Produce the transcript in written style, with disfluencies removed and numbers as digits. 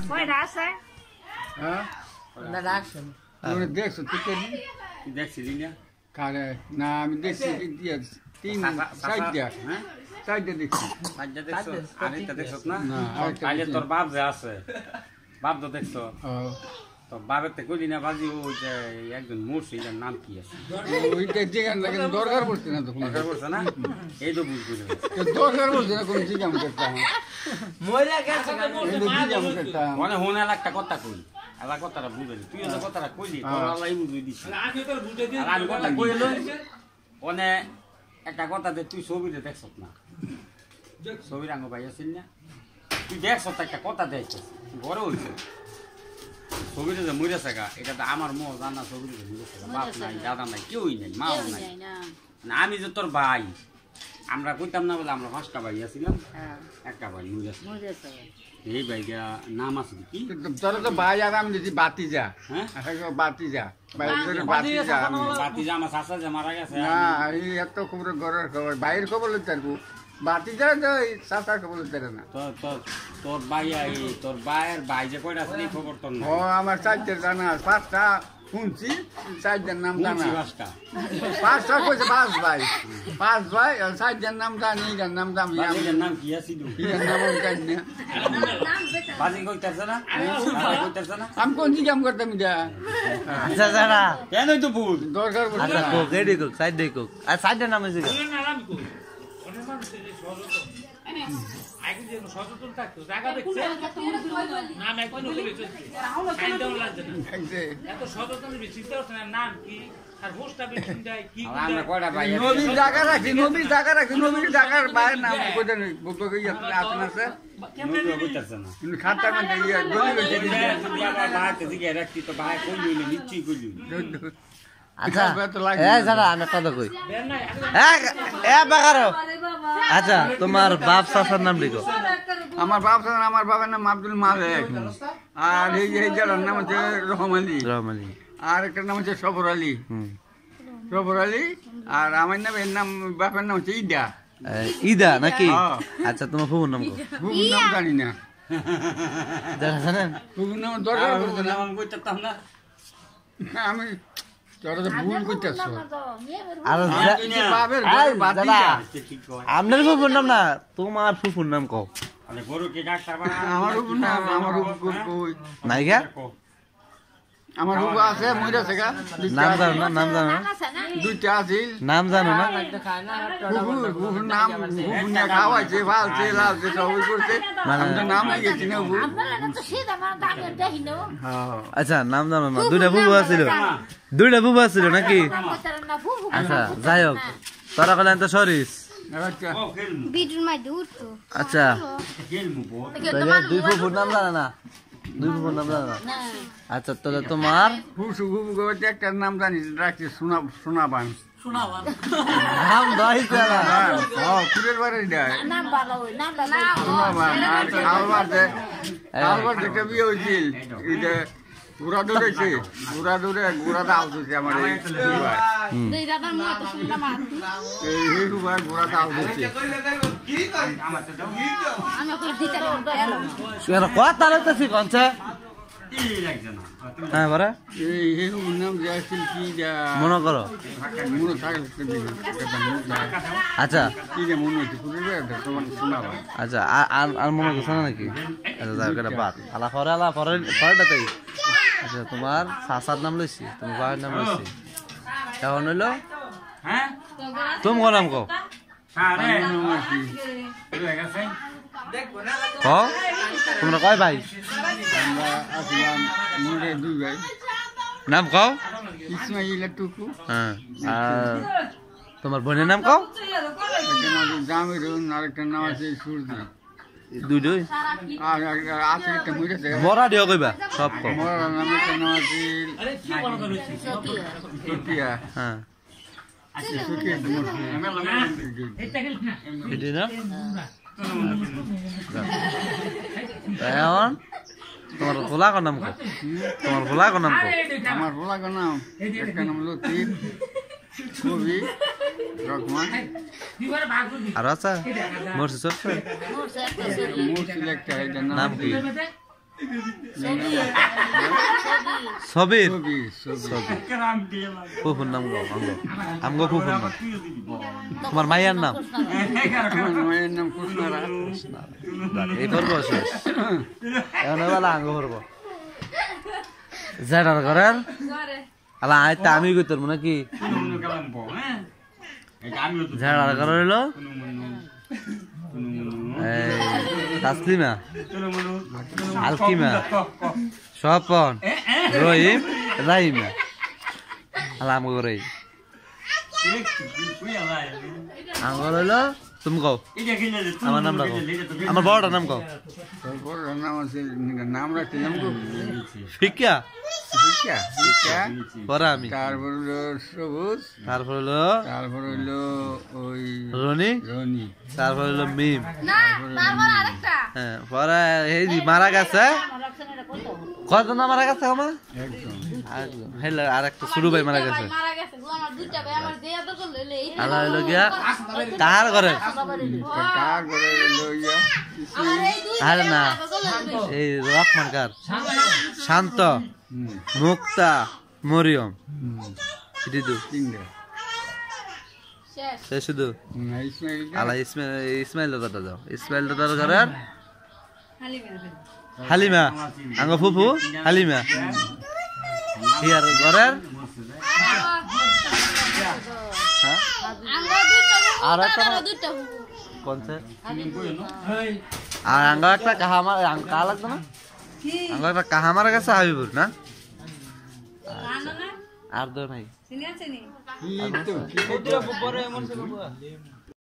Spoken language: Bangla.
কয়টা আছে? হ্যাঁ তুমি দেখছো তুই দেখছিলি না? কারে না আমি দেখছি তিন চারটা হ্যাঁ চারটা দেখছি সাজ্জা দেখছো? আরেকটা দেখছো না? না, আরেকটা তাইলে দেখছি। তোর বাপ যে আছে, বাপ তো দেখছো? ও, তো বাপের থেকে কইলি না বাজি ওই যে একজন মরছে, এটার নাম কি আছে? ওইটা জিজ্ঞান লাগে দরকার পড়ছে না তো কোনো দরকার পড়ছে না? এই তো বুঝ করে দরকার পড়ছে না কোনো জিজ্ঞাম করতাম জিজ্ঞাম করতাম মানে হোন একটা কথা কই, এলা কথাটা বুঝলি, তুই যে কথাটা কইলি তোর আল্লাহ বুঝিয়ে দিস। আর আমি কথা কইল ওনে একটা কথা দে, তুই ছবিতে দেখছ না? ছবির আঙ্গ ভাই আছিস না? তুই দেখছ একটা কথা দেখছিস বড় হইছে ছবিতে যে মরেছে গা, এটা তো আমার মো জানা ছবিতে যে মরেছে গা, বাপ নাই দাদা নাই কেউই নাই মাও নাই। না আমি যে তোর ভাই, আমরা কইতাম না বলে আমরা 5টা ভাই আছিলাম, একটা ভাই মরেছে। এই ভাইটা নাম আছে কি? তোরা তো ভাই আর আমি দিদি বাতি যা হ্যাঁ বাতি যা বাতি যা বাতি যে আমার চাচা যে মারা গেছে। না এই এত খবর ঘরের খবর বাইরের খবর লইতে পারবো বাতি যা চাচার খবর লইতে পারে না তোর ভাই তোর ভাইয়ের ভাই যে কয়টা আছে এই খবর তোর না? ও আমার 4টা জানা 5টা শুনছি 4টার নাম জানা 5টা কইছে 5 ভাই 4টার নাম জানি এটার নাম জানি বাজির নাম কি আছিল? এটার নাম জানি না বাজি কইতাছ না? কইতাছ না? আমি কোন জিজ্ঞাম করতাম এটা আচ্ছা জানা কেন তো ভুল দরকার পড়ছে আচ্ছা না। কোক এডি কোক সাইড দে কোক আর সাইডের নাম আছে আমরা কয়টা ভাই আছি? নবীর জায়গা রাখছি নবীর জায়গার বাইরের নাম কোথায় নেই আসেন আছে নবী কইতাছ না? কিন্তু খাতার মধ্যে দলিল হচ্ছে যদি আবার ভাইতে জিজ্ঞাসা রাখছি তো ভাই কইলি নিশ্চয়ই কইলি। আচ্ছা এ জানা আমি কথা কই এ বাগারো আচ্ছা তোমার বাপ চাচার নাম লিখো আমার বাবার নাম আব্দুল মালেক আর এই জায়গার নাম হচ্ছে রহমালি রহমানি আর একটা নাম হচ্ছে সবর আলী আর আমার নাম এর নাম বাপের নাম হচ্ছে ইদা ইদা নাকি হ্যাঁ। আচ্ছা তোমার ফুফুর নাম কো বুবুর নাম জানি না জানেন বুবুর নাম দরকার পড়ছে না নাম কইতাম না? আমি তোরা তো ভুল করতেছ আর বাপের ঘরে বাতি যা। ঠিক কয়। আপনার ফুফুর নাম না তোমার ফুফুর নাম কও আরে গরু কি ডাক্তার বানা? আমার উপর নাম আমার উপর কই নাই গা আমার উপর আছে মইরা সেগা নাম জানো না নাম জানো না দুইটা আছিল নাম জানো না বুবুর নাম বুবুর না খাওয়াইছে ফালছে লালছে সবই করছে আমি তো নাম লিখেছি না বুবু হ্যাঁ আচ্ছা নাম জানো না দুইটা বুবু আছিল নাকি আচ্ছা যাই হোক তোরা কলেন তো সরিস আচ্ছা ও খেলমু বিটুর মাঝে উঠতো আচ্ছা খেলমু বো। তাহলে দুই ফুফুর নাম জানা না দুই ফুফুর নাম জানা না আচ্ছা তাহলে তোমার বুবু গো একটা নাম জানি রাখছি সোনাবান নাম দইছে না হ্যাঁ কুড়ের বাড়ি দেয় নাম ভালো ওই নামটা সোনাবান আর আলবার একটা বিয়ে হয়েছিল এটা ঘোরা দৌড়েছে ঘোরা দাও দিচ্ছে আমার এই ভাই দুই দাদার মতো তো শুনলাম এই ভাই ঘোরা দাও দিচ্ছে আমি ওকে দিতে বলতো এলো শুনে কথা লাগতেছি কনছে এই লাগছে না। হ্যাঁ বড় এই নাম যাচ্ছিল কি যা মনে করো মনে থাকলে আচ্ছা কি যে মনে হচ্ছে কুড়ের বাড়ি তোমার সোনাবান আচ্ছা আর মনে করছো না নাকি আচ্ছা যাও এটা বাদ আলা পরেটাতেই আচ্ছা তোমার চাচার নাম লইছি তোমার বাবার নাম লইছি এখন হইলো হ্যাঁ তুমি কোন নাম কও আরে আছি হয়ে গেছে কও তোমরা কয় ভাই আমরা আসলাম মনে দুই ভাই নাম কও ইসমাইল টুকু হ্যাঁ আর তোমার বোনের নাম কও একটা নাম আছে জামিরুন আর একটা নাম আছে সূর্য দুইটাই আর আছে একটা মরেছে বড়া দিও কইবা সব কও মোর নাম একটা নাম আছে সতিয়া হ্যাঁ সতিয়া এটি না এখন তোমার খোলা কোন নাম কও তোমার খোলা কোন নাম কও আমার বলা নাম একটা নাম লতিফ কবি রহমান আর আছে মোর সরছে মুরসিল একটা এটার নাম কি সবির ছবি ছবি ফুফুর নাম গো আমগো ফুফুর নাম তোমার মাইয়ার নাম আমার মায়ের নাম কৃষ্ণরা এই করবো শেষ এখন বেলা আঙ্গ করবো জেডার করেন আলা আইতে আমি কই তোর মনে কি জেডার করে হইলো তাসলিমা আলকিমা স্বপন রহিম রাহিমা আলা আমগো করে আঙ্গর হইলো তুমি কও আমার নাম রাখো আমার বড়টার নাম কও তারপর নাম আছে নাম রাখলাম তো ফিকা শিক্ষা শিক্ষা পরে আমি তারপর হলো সবুজ তারপর হলো তারপর হইলো ওই রনি রনি তারপর হলো মিম না তারপর আরেকটা হ্যাঁ পরে এই যে মারা গেছে কতজন মারা গেছে আমার একদম হেলে আরেকটা শুরু ভাই মারা গেছে মারা গেছে গো আমার দুইটা ভাই আমার দেয়া তো করলে এই আল্লাহ হইলো গিয়া কার ঘরে কার করে হইলো ইয়া আমার এই দুই আরে না এই রহমান কার শান্ত মুক্তা মরিয়ম এটি দু তিনটা শেষ সে শুধু ইসমাইল আল্লাহ ইসমাইল দাদা যাও ইসমাইল দাদার ঘরের হালিমা আঙ্গ ফুফু হালিমা হিয়ার ঘরের হ্যাঁ আমরা দুইটা আর একটা দুইটা কোনছে আর আঙ্গ একটা কাহা আমার কা লাগতো না আঙ্গ একটা কাহা মারা গেছে হাবিবুর না আর দো নাই কি তো